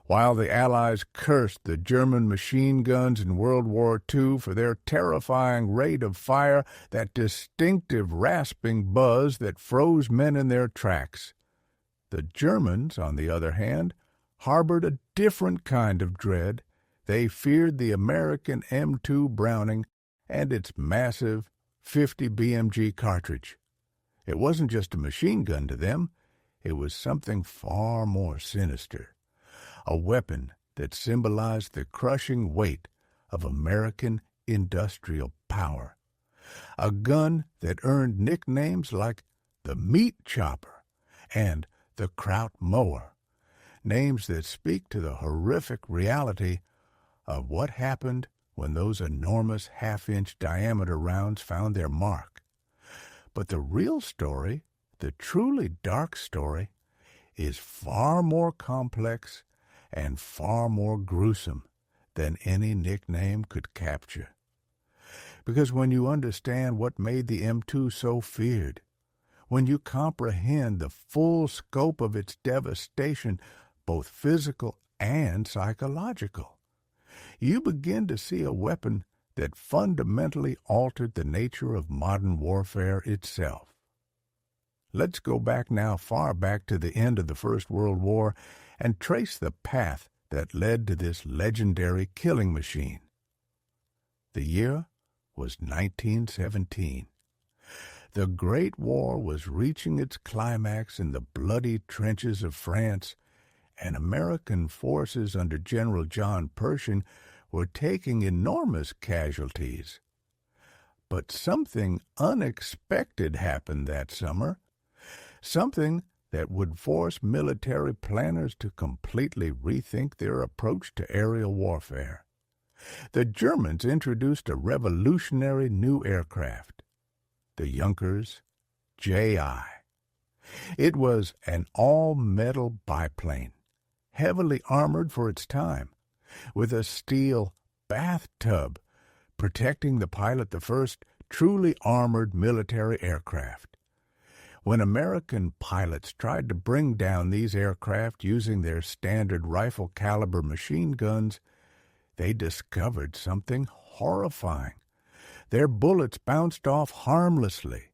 While the Allies cursed the German machine guns in World War II for their terrifying rate of fire, that distinctive rasping buzz that froze men in their tracks, the Germans, on the other hand, harbored a different kind of dread. They feared the American M2 Browning and its massive 50 BMG cartridge. It wasn't just a machine gun to them. It was something far more sinister. A weapon that symbolized the crushing weight of American industrial power. A gun that earned nicknames like the Meat Chopper and the Kraut Mower, names that speak to the horrific reality of what happened when those enormous half-inch diameter rounds found their mark. But the real story, the truly dark story, is far more complex and far more gruesome than any nickname could capture. Because when you understand what made the M2 so feared, when you comprehend the full scope of its devastation, both physical and psychological, you begin to see a weapon that fundamentally altered the nature of modern warfare itself. Let's go back now, far back to the end of the First World War, and trace the path that led to this legendary killing machine. The year was 1917. The Great War was reaching its climax in the bloody trenches of France, and American forces under General John Pershing were taking enormous casualties. But something unexpected happened that summer, something that would force military planners to completely rethink their approach to aerial warfare. The Germans introduced a revolutionary new aircraft, the Junkers J.I. It was an all-metal biplane, heavily armored for its time, with a steel bathtub protecting the pilot, the first truly armored military aircraft. When American pilots tried to bring down these aircraft using their standard rifle-caliber machine guns, they discovered something horrifying. Their bullets bounced off harmlessly.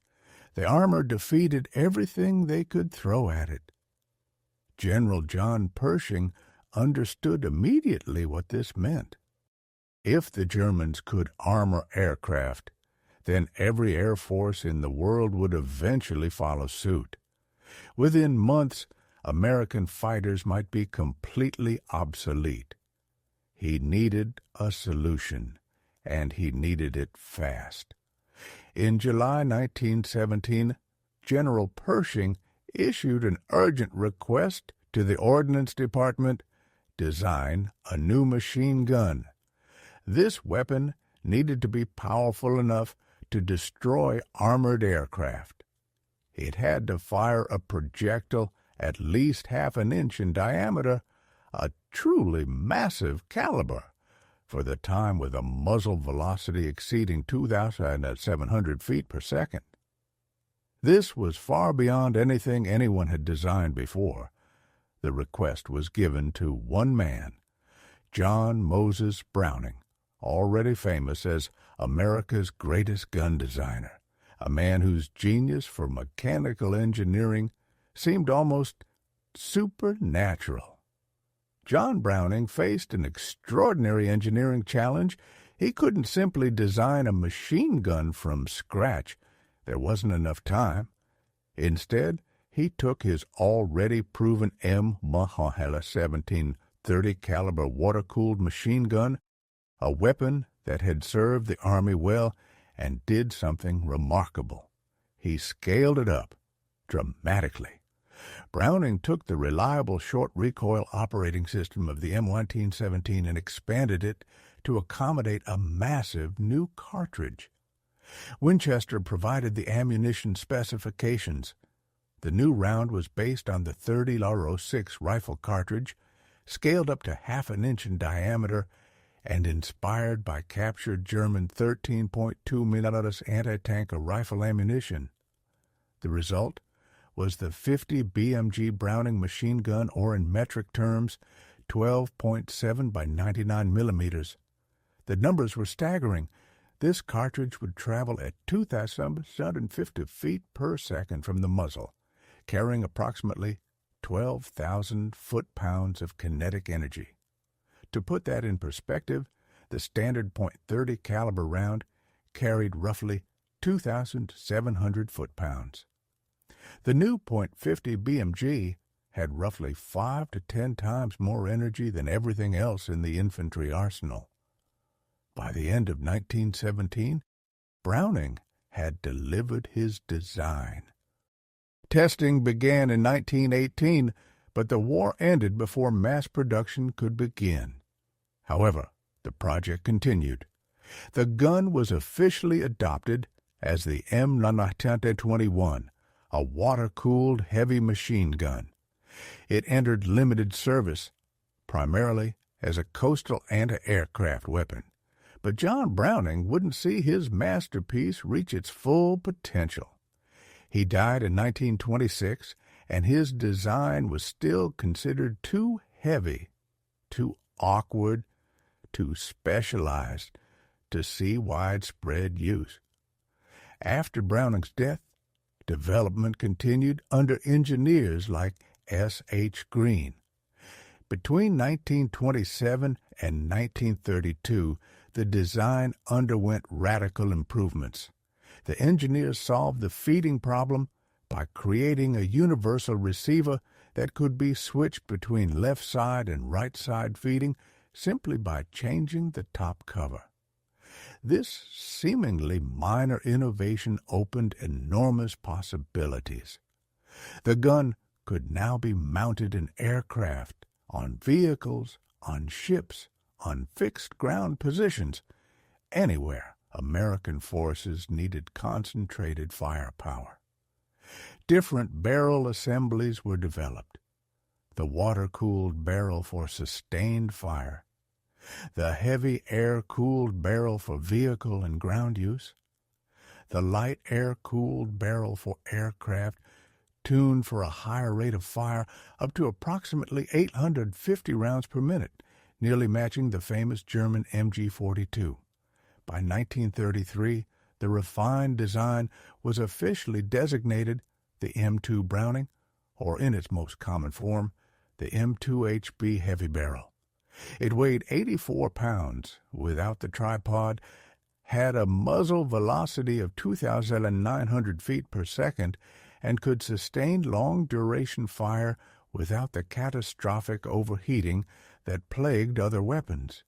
The armor defeated everything they could throw at it. General John Pershing understood immediately what this meant. If the Germans could armor aircraft, then every air force in the world would eventually follow suit. Within months, American fighters might be completely obsolete. He needed a solution, and he needed it fast. In July 1917, General Pershing issued an urgent request to the Ordnance Department: design a new machine gun. This weapon needed to be powerful enough to destroy armored aircraft. It had to fire a projectile at least half an inch in diameter, a truly massive caliber, for the time with a muzzle velocity exceeding 2,700 feet per second. This was far beyond anything anyone had designed before. The request was given to one man, John Moses Browning, already famous as America's greatest gun designer, a man whose genius for mechanical engineering seemed almost supernatural. John Browning faced an extraordinary engineering challenge. He couldn't simply design a machine gun from scratch. There wasn't enough time. Instead, he took his already proven M. 1730 caliber water-cooled machine gun, a weapon that had served the Army well, and did something remarkable. He scaled it up dramatically. Browning took the reliable short-recoil operating system of the M1917 and expanded it to accommodate a massive new cartridge. Winchester provided the ammunition specifications. The new round was based on the .30 LAR-06 rifle cartridge, scaled up to half an inch in diameter, and inspired by captured German 13.2 mm anti-tank rifle ammunition. The result was the 50 BMG Browning machine gun, or in metric terms, 12.7 by 99 millimeters. The numbers were staggering. This cartridge would travel at 2,750 feet per second from the muzzle, carrying approximately 12,000 foot-pounds of kinetic energy. To put that in perspective, the standard .30 caliber round carried roughly 2,700 foot-pounds. The new .50 BMG had roughly 5 to 10 times more energy than everything else in the infantry arsenal. By the end of 1917, Browning had delivered his design. Testing began in 1918, but the war ended before mass production could begin. However, the project continued. The gun was officially adopted as the M921, a water-cooled heavy machine gun. It entered limited service, primarily as a coastal anti-aircraft weapon. But John Browning wouldn't see his masterpiece reach its full potential. He died in 1926, and his design was still considered too heavy, too awkward, too specialized to see widespread use. After Browning's death, development continued under engineers like S. H. Green. Between 1927 and 1932, the design underwent radical improvements. The engineers solved the feeding problem by creating a universal receiver that could be switched between left side and right side feeding simply by changing the top cover. This seemingly minor innovation opened enormous possibilities. The gun could now be mounted in aircraft, on vehicles, on ships, on fixed ground positions, anywhere American forces needed concentrated firepower. Different barrel assemblies were developed. The water-cooled barrel for sustained fire, the heavy air-cooled barrel for vehicle and ground use, the light air-cooled barrel for aircraft tuned for a higher rate of fire up to approximately 850 rounds per minute, nearly matching the famous German MG-42. By 1933, the refined design was officially designated the M2 Browning, or in its most common form, the M2HB Heavy Barrel. It weighed 84 pounds without the tripod, had a muzzle velocity of 2,900 feet per second, and could sustain long-duration fire without the catastrophic overheating that plagued other weapons.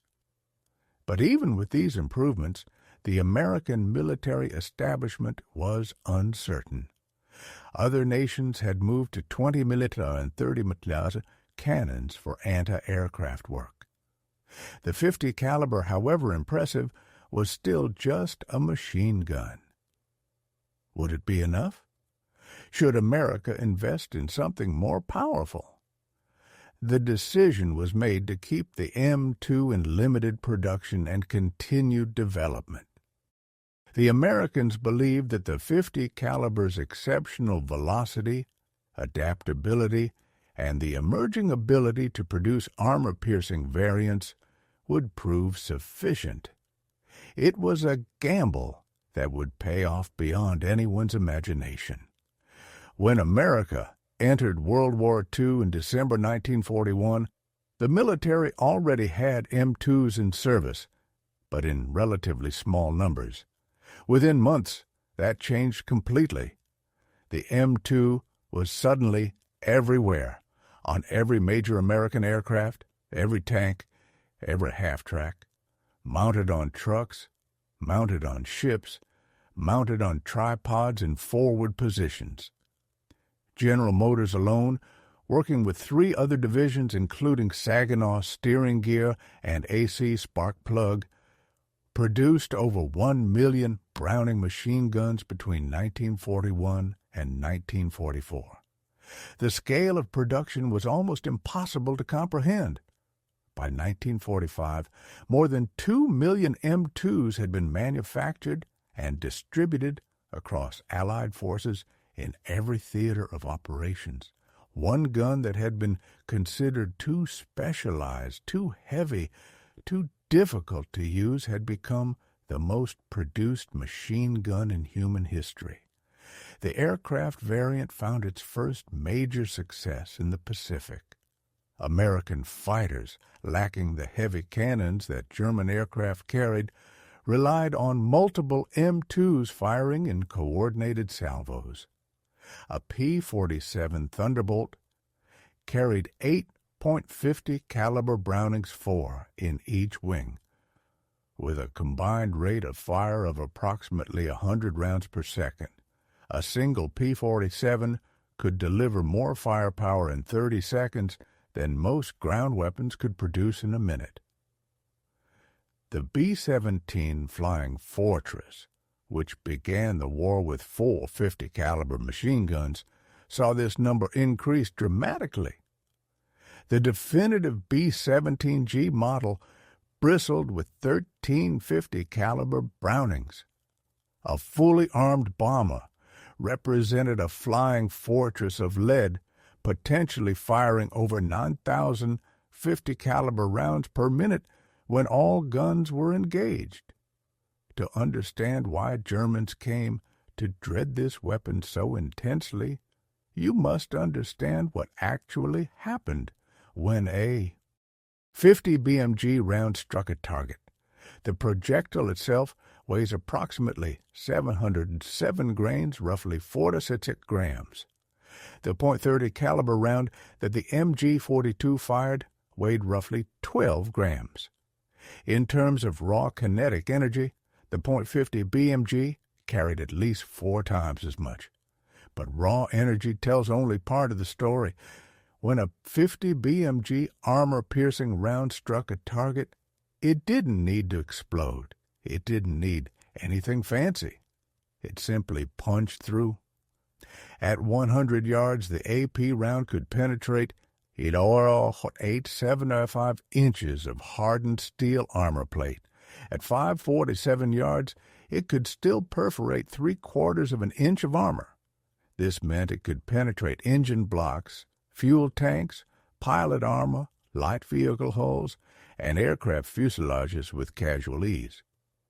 But even with these improvements, the American military establishment was uncertain. Other nations had moved to 20 mm and 30 mm cannons for anti-aircraft work. The .50 caliber, however impressive, was still just a machine gun. Would it be enough? Should America invest in something more powerful? The decision was made to keep the M2 in limited production and continued development. The Americans believed that the .50 caliber's exceptional velocity, adaptability, and the emerging ability to produce armor-piercing variants would prove sufficient. It was a gamble that would pay off beyond anyone's imagination. When America entered World War II in December 1941, the military already had M2s in service, but in relatively small numbers. Within months, that changed completely. The M2 was suddenly everywhere, on every major American aircraft, every tank, every half-track, mounted on trucks, mounted on ships, mounted on tripods in forward positions. General Motors alone, working with 3 other divisions including Saginaw steering gear and AC spark plug, produced over 1 million Browning machine guns between 1941 and 1944. The scale of production was almost impossible to comprehend. By 1945, more than 2 million M2s had been manufactured and distributed across Allied forces in every theater of operations, One gun that had been considered too specialized, too heavy, too difficult to use had become the most produced machine gun in human history. The aircraft variant found its first major success in the Pacific. American fighters, lacking the heavy cannons that German aircraft carried, relied on multiple M2s firing in coordinated salvos. A P-47 Thunderbolt carried 8.50 caliber Brownings 4 in each wing, with a combined rate of fire of approximately 100 rounds per second. A single P-47 could deliver more firepower in 30 seconds than most ground weapons could produce in a minute. The B-17 Flying Fortress, which began the war with 4 50 caliber machine guns, saw this number increase dramatically. The definitive B-17G model bristled with 13 50 caliber Brownings. A fully armed bomber represented a flying fortress of lead, potentially firing over 9,000 50 caliber rounds per minute when all guns were engaged. To understand why Germans came to dread this weapon so intensely, you must understand what actually happened when a 50 BMG round struck a target. The projectile itself weighs approximately 707 grains, roughly 4 to 6 grams. The .30 caliber round that the MG-42 fired weighed roughly 12 grams. In terms of raw kinetic energy, the .50 BMG carried at least 4 times as much. But raw energy tells only part of the story. When a 50 BMG armor-piercing round struck a target, it didn't need to explode. It didn't need anything fancy. It simply punched through. At 100 yards, the AP round could penetrate 875 inches of hardened steel armor plate. At 547 yards, it could still perforate 3/4 of an inch of armor. This meant it could penetrate engine blocks, fuel tanks, pilot armor, light vehicle hulls, and aircraft fuselages with casual ease.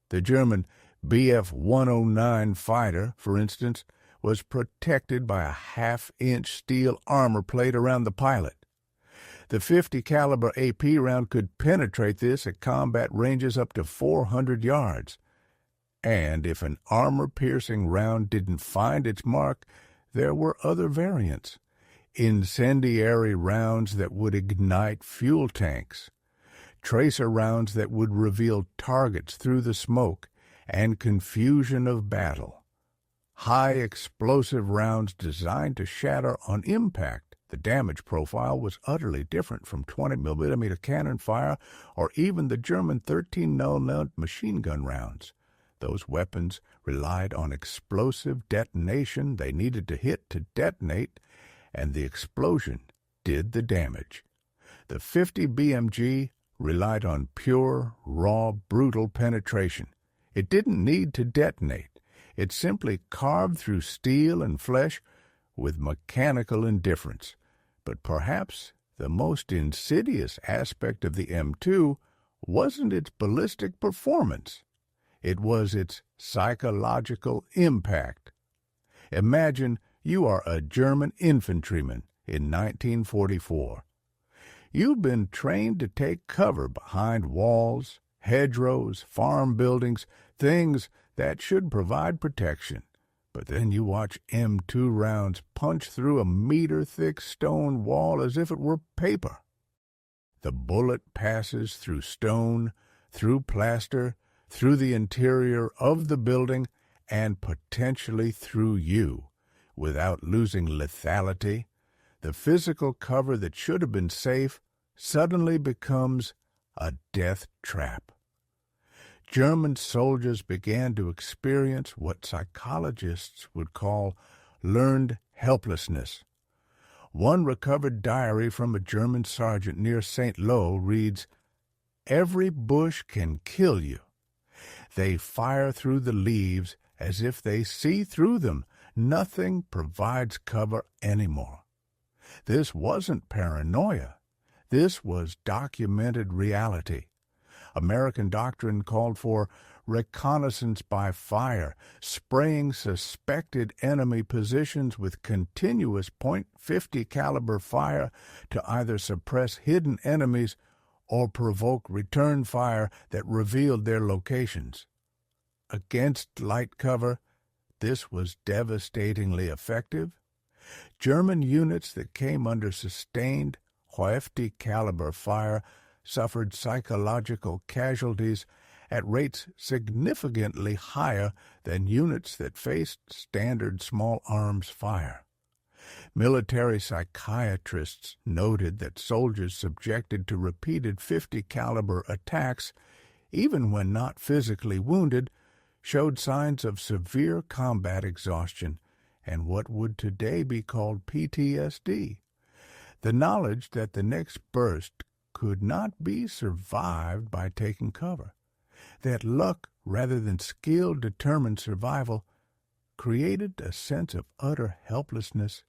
The German Bf-109 fighter, for instance, was protected by a half-inch steel armor plate around the pilot. The 50 caliber AP round could penetrate this at combat ranges up to 400 yards. And if an armor-piercing round didn't find its mark, there were other variants. Incendiary rounds that would ignite fuel tanks, tracer rounds that would reveal targets through the smoke and confusion of battle, high explosive rounds designed to shatter on impact. The damage profile was utterly different from 20mm cannon fire or even the German 13mm machine gun rounds. Those weapons relied on explosive detonation they needed to hit to detonate, and the explosion did the damage. The 50 BMG relied on pure, raw, brutal penetration. It didn't need to detonate. It simply carved through steel and flesh with mechanical indifference. But perhaps the most insidious aspect of the M2 wasn't its ballistic performance. It was its psychological impact. Imagine you are a German infantryman in 1944. You've been trained to take cover behind walls, hedgerows, farm buildings, things that should provide protection. But then you watch M2 rounds punch through a meter-thick stone wall as if it were paper. The bullet passes through stone, through plaster, through the interior of the building, and potentially through you. Without losing lethality, the physical cover that should have been safe suddenly becomes a death trap. German soldiers began to experience what psychologists would call learned helplessness. One recovered diary from a German sergeant near St. Lo reads, "Every bush can kill you. They fire through the leaves as if they see through them. Nothing provides cover anymore. This wasn't paranoia. This was documented reality. American doctrine called for reconnaissance by fire, spraying suspected enemy positions with continuous .50 caliber fire to either suppress hidden enemies or provoke return fire that revealed their locations. Against light cover, this was devastatingly effective. German units that came under sustained .50 caliber fire suffered psychological casualties at rates significantly higher than units that faced standard small arms fire. Military psychiatrists noted that soldiers subjected to repeated .50 caliber attacks, even when not physically wounded, showed signs of severe combat exhaustion and what would today be called PTSD. The knowledge that the next burst could not be survived by taking cover, that luck rather than skill determined survival, created a sense of utter helplessness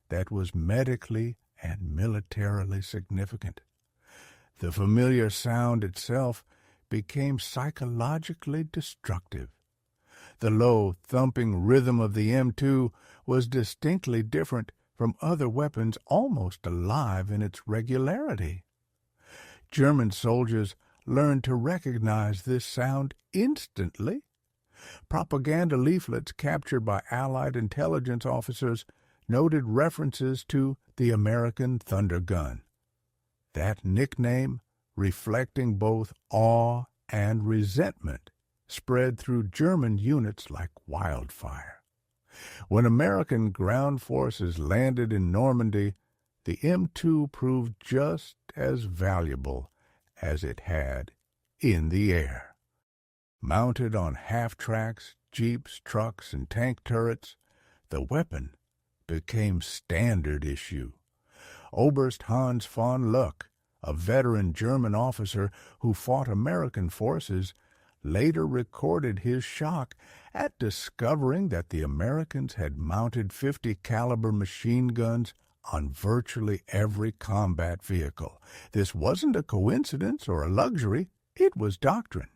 that was medically and militarily significant. The familiar sound itself became psychologically destructive. The low, thumping rhythm of the M2 was distinctly different from other weapons, almost alive in its regularity. German soldiers learned to recognize this sound instantly. Propaganda leaflets captured by Allied intelligence officers noted references to the American Thunder Gun. That nickname, reflecting both awe and resentment, spread through German units like wildfire. When American ground forces landed in Normandy, the M2 proved just as valuable as it had in the air. Mounted on half-tracks, jeeps, trucks, and tank turrets, the weapon became standard issue. Oberst Hans von Luck, a veteran German officer who fought American forces, later recorded his shock at discovering that the Americans had mounted .50 caliber machine guns on virtually every combat vehicle. This wasn't a coincidence or a luxury, it was doctrine.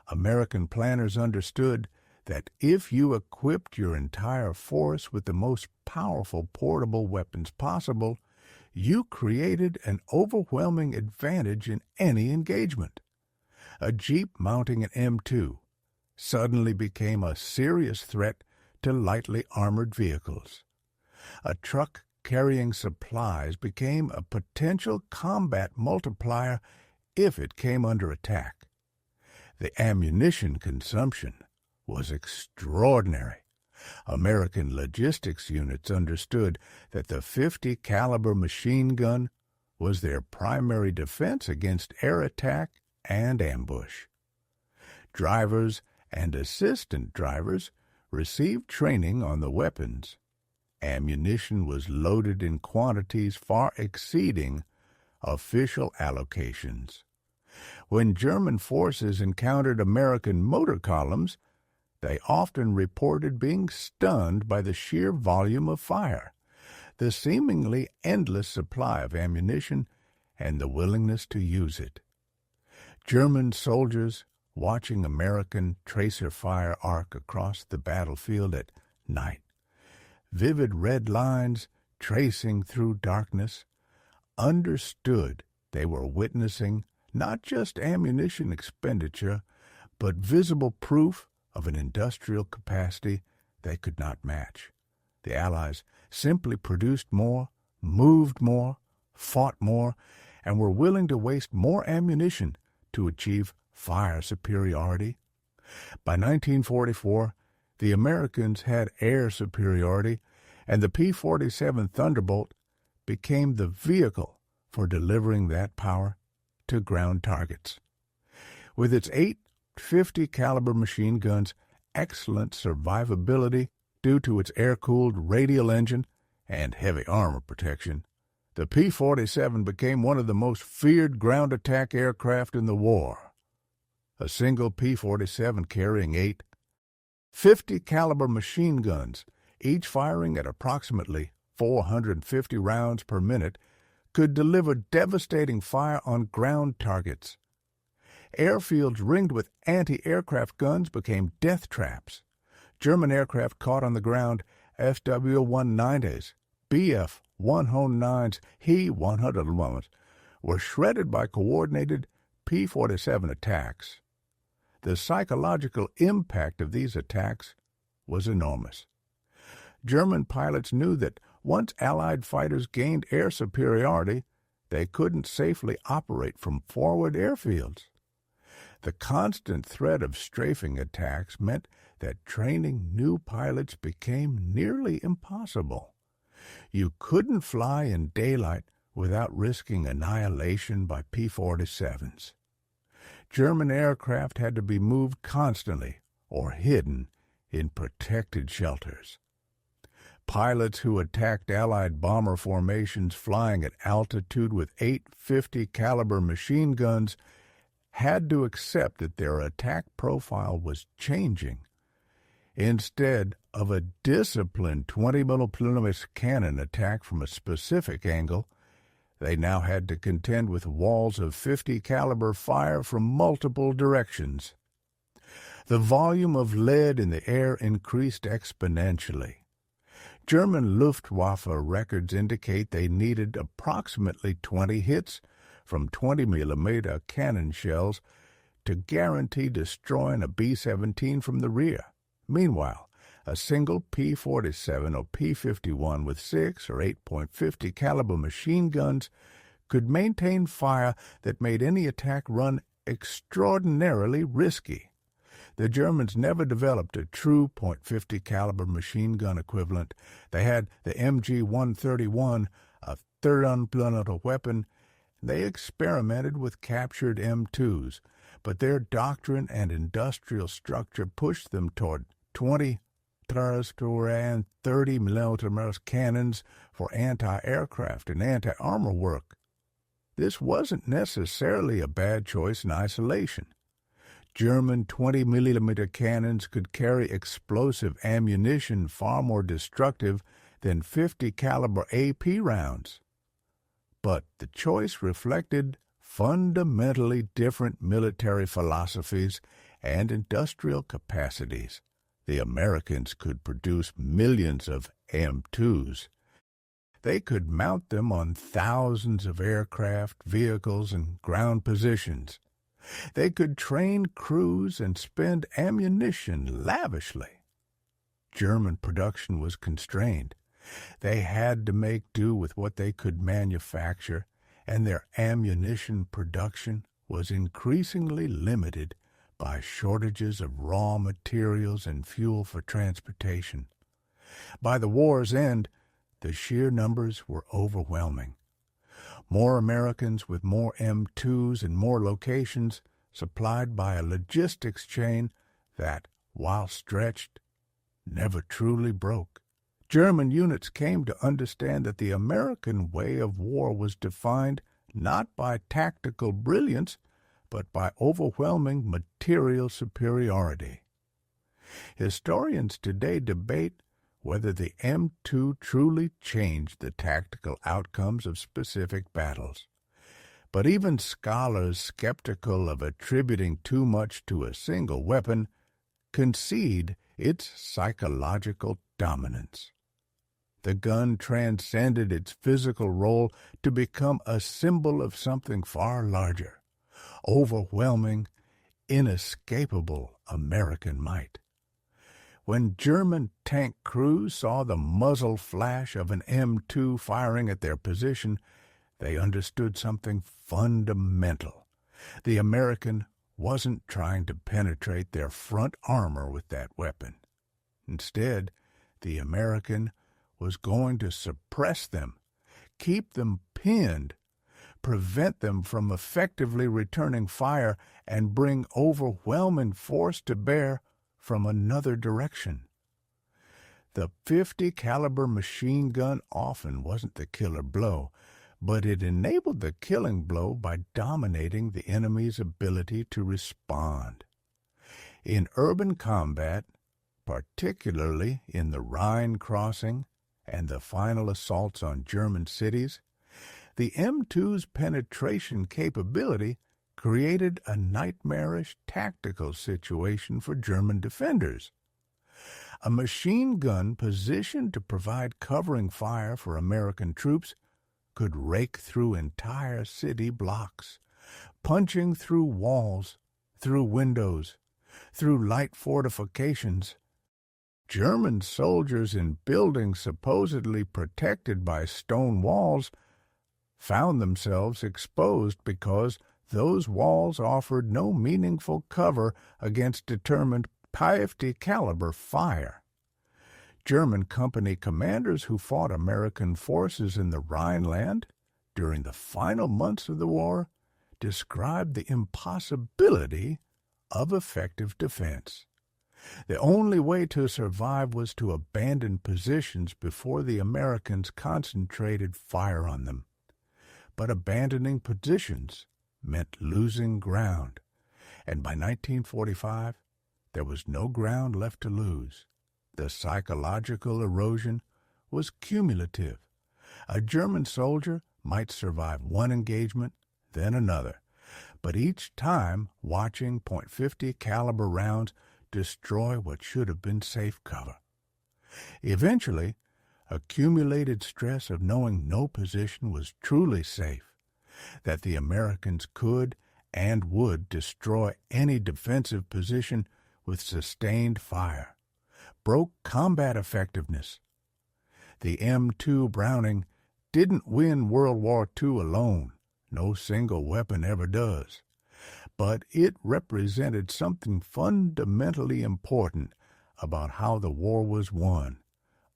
American planners understood that if you equipped your entire force with the most powerful portable weapons possible, you created an overwhelming advantage in any engagement. A Jeep mounting an M2 suddenly became a serious threat to lightly armored vehicles. A truck carrying supplies became a potential combat multiplier if it came under attack. The ammunition consumption was extraordinary. American logistics units understood that the .50 caliber machine gun was their primary defense against air attack and ambush. Drivers and assistant drivers received training on the weapons. Ammunition was loaded in quantities far exceeding official allocations. When German forces encountered American motor columns, they often reported being stunned by the sheer volume of fire, the seemingly endless supply of ammunition, and the willingness to use it. German soldiers, watching American tracer fire arc across the battlefield at night, vivid red lines tracing through darkness, understood they were witnessing not just ammunition expenditure, but visible proof of an industrial capacity they could not match. The Allies simply produced more, moved more, fought more, and were willing to waste more ammunition to achieve fire superiority. By 1944, the Americans had air superiority, and the P-47 Thunderbolt became the vehicle for delivering that power to ground targets. With its 8 .50 caliber machine guns, excellent survivability due to its air-cooled radial engine and heavy armor protection, the P-47 became one of the most feared ground attack aircraft in the war. A single P-47 carrying 8 .50 caliber machine guns, each firing at approximately 450 rounds per minute, could deliver devastating fire on ground targets. Airfields ringed with anti-aircraft guns became death traps. German aircraft caught on the ground FW-190s, Bf-109s, He-101s were shredded by coordinated P-47 attacks. The psychological impact of these attacks was enormous. German pilots knew that once Allied fighters gained air superiority, they couldn't safely operate from forward airfields. The constant threat of strafing attacks meant that training new pilots became nearly impossible. You couldn't fly in daylight without risking annihilation by P-47s. German aircraft had to be moved constantly or hidden in protected shelters. Pilots who attacked Allied bomber formations flying at altitude with 850 caliber machine guns had to accept that their attack profile was changing. Instead of a disciplined 20mm cannon attack from a specific angle, they now had to contend with walls of 50 caliber fire from multiple directions. The volume of lead in the air increased exponentially. German Luftwaffe records indicate they needed approximately 20 hits from 20mm cannon shells to guarantee destroying a B-17 from the rear. Meanwhile, a single P-47 or P-51 with 6 or 8.50 caliber machine guns could maintain fire that made any attack run extraordinarily risky. The Germans never developed a true .50 caliber machine gun equivalent. They had the MG-131, a third unblown weapon. They experimented with captured M2s, but their doctrine and industrial structure pushed them toward 20 and 30mm cannons for anti-aircraft and anti-armor work. This wasn't necessarily a bad choice in isolation. German 20mm cannons could carry explosive ammunition far more destructive than 50 caliber AP rounds. But the choice reflected fundamentally different military philosophies and industrial capacities. The Americans could produce millions of M2s. They could mount them on thousands of aircraft, vehicles, and ground positions. They could train crews and spend ammunition lavishly. German production was constrained. They had to make do with what they could manufacture, and their ammunition production was increasingly limited by shortages of raw materials and fuel for transportation. By the war's end, the sheer numbers were overwhelming. More Americans with more M2s and more locations, supplied by a logistics chain that, while stretched, never truly broke. German units came to understand that the American way of war was defined not by tactical brilliance, but by overwhelming material superiority. Historians today debate whether the M2 truly changed the tactical outcomes of specific battles. But even scholars skeptical of attributing too much to a single weapon concede its psychological dominance. The gun transcended its physical role to become a symbol of something far larger, overwhelming, inescapable American might. When German tank crews saw the muzzle flash of an M2 firing at their position, they understood something fundamental. The American wasn't trying to penetrate their front armor with that weapon. Instead, the American was going to suppress them, keep them pinned, prevent them from effectively returning fire, and bring overwhelming force to bear from another direction. The .50 caliber machine gun often wasn't the killer blow, but it enabled the killing blow by dominating the enemy's ability to respond. In urban combat, particularly in the Rhine crossing and the final assaults on German cities, the M2's penetration capability created a nightmarish tactical situation for German defenders. A machine gun positioned to provide covering fire for American troops could rake through entire city blocks, punching through walls, through windows, through light fortifications. German soldiers in buildings supposedly protected by stone walls found themselves exposed because those walls offered no meaningful cover against determined 50 caliber fire. German company commanders who fought American forces in the Rhineland during the final months of the war described the impossibility of effective defense. The only way to survive was to abandon positions before the Americans concentrated fire on them. But abandoning positions meant losing ground, and by 1945, there was no ground left to lose. The psychological erosion was cumulative. A German soldier might survive one engagement, then another, but each time watching .50 caliber rounds destroy what should have been safe cover. Eventually, accumulated stress of knowing no position was truly safe, that the Americans could and would destroy any defensive position with sustained fire, broke combat effectiveness. The M2 Browning didn't win World War II alone. No single weapon ever does. But it represented something fundamentally important about how the war was won: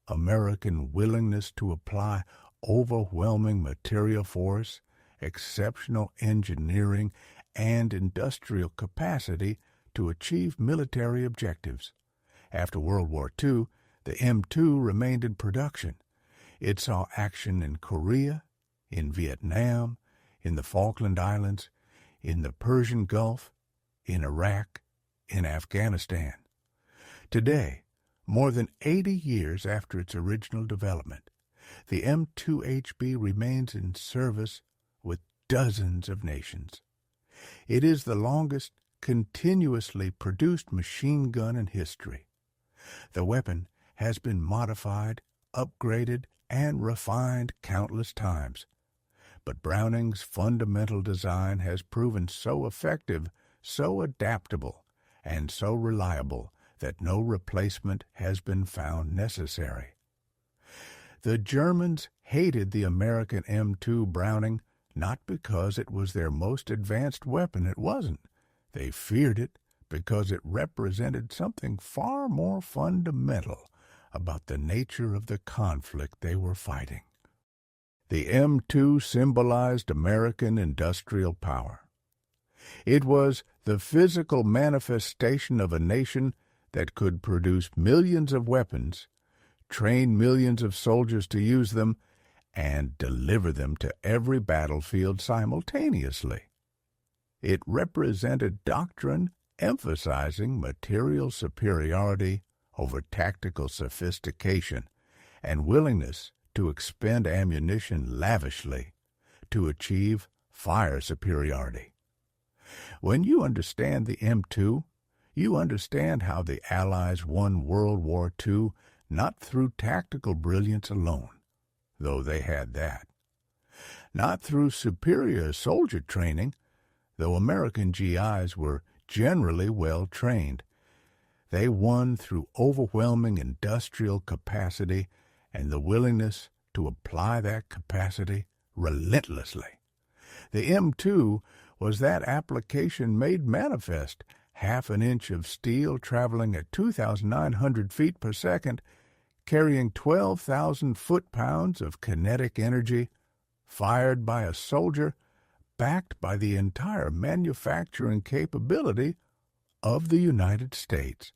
American willingness to apply overwhelming material force, exceptional engineering, and industrial capacity to achieve military objectives. After World War II, the M2 remained in production. It saw action in Korea, in Vietnam, in the Falkland Islands, in the Persian Gulf, in Iraq, in Afghanistan. Today, more than 80 years after its original development, the M2HB remains in service with dozens of nations. It is the longest continuously produced machine gun in history. The weapon has been modified, upgraded, and refined countless times. But Browning's fundamental design has proven so effective, so adaptable, and so reliable that no replacement has been found necessary. The Germans hated the American M2 Browning not because it was their most advanced weapon. It wasn't. They feared it because it represented something far more fundamental about the nature of the conflict they were fighting. The M2 symbolized American industrial power. It was the physical manifestation of a nation that could produce millions of weapons, train millions of soldiers to use them, and deliver them to every battlefield simultaneously. It represented doctrine emphasizing material superiority over tactical sophistication and willingness to expend ammunition lavishly to achieve fire superiority. When you understand the M2, you understand how the Allies won World War II not through tactical brilliance alone, though they had that. Not through superior soldier training, though American GIs were generally well trained. They won through overwhelming industrial capacity and the willingness to apply that capacity relentlessly. The M2 was that application made manifest. Half an inch of steel traveling at 2,900 feet per second, carrying 12,000 foot-pounds of kinetic energy, fired by a soldier, backed by the entire manufacturing capability of the United States.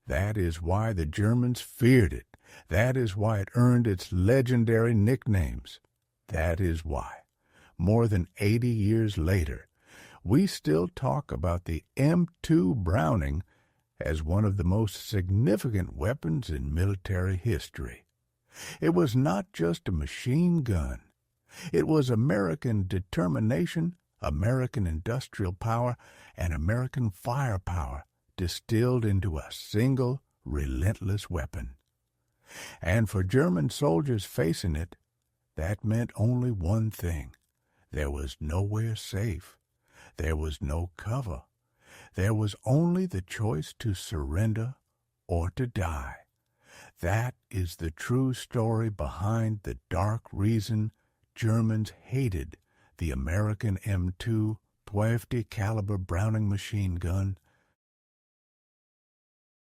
That is why the Germans feared it. That is why it earned its legendary nicknames. That is why, more than 80 years later, we still talk about the M2 Browning as one of the most significant weapons in military history. It was not just a machine gun. It was American determination, American industrial power, and American firepower distilled into a single, relentless weapon. And for German soldiers facing it, that meant only one thing. There was nowhere safe. There was no cover. There was only the choice to surrender or to die. That is the true story behind the dark reason Germans hated the American M2 .12 caliber Browning machine gun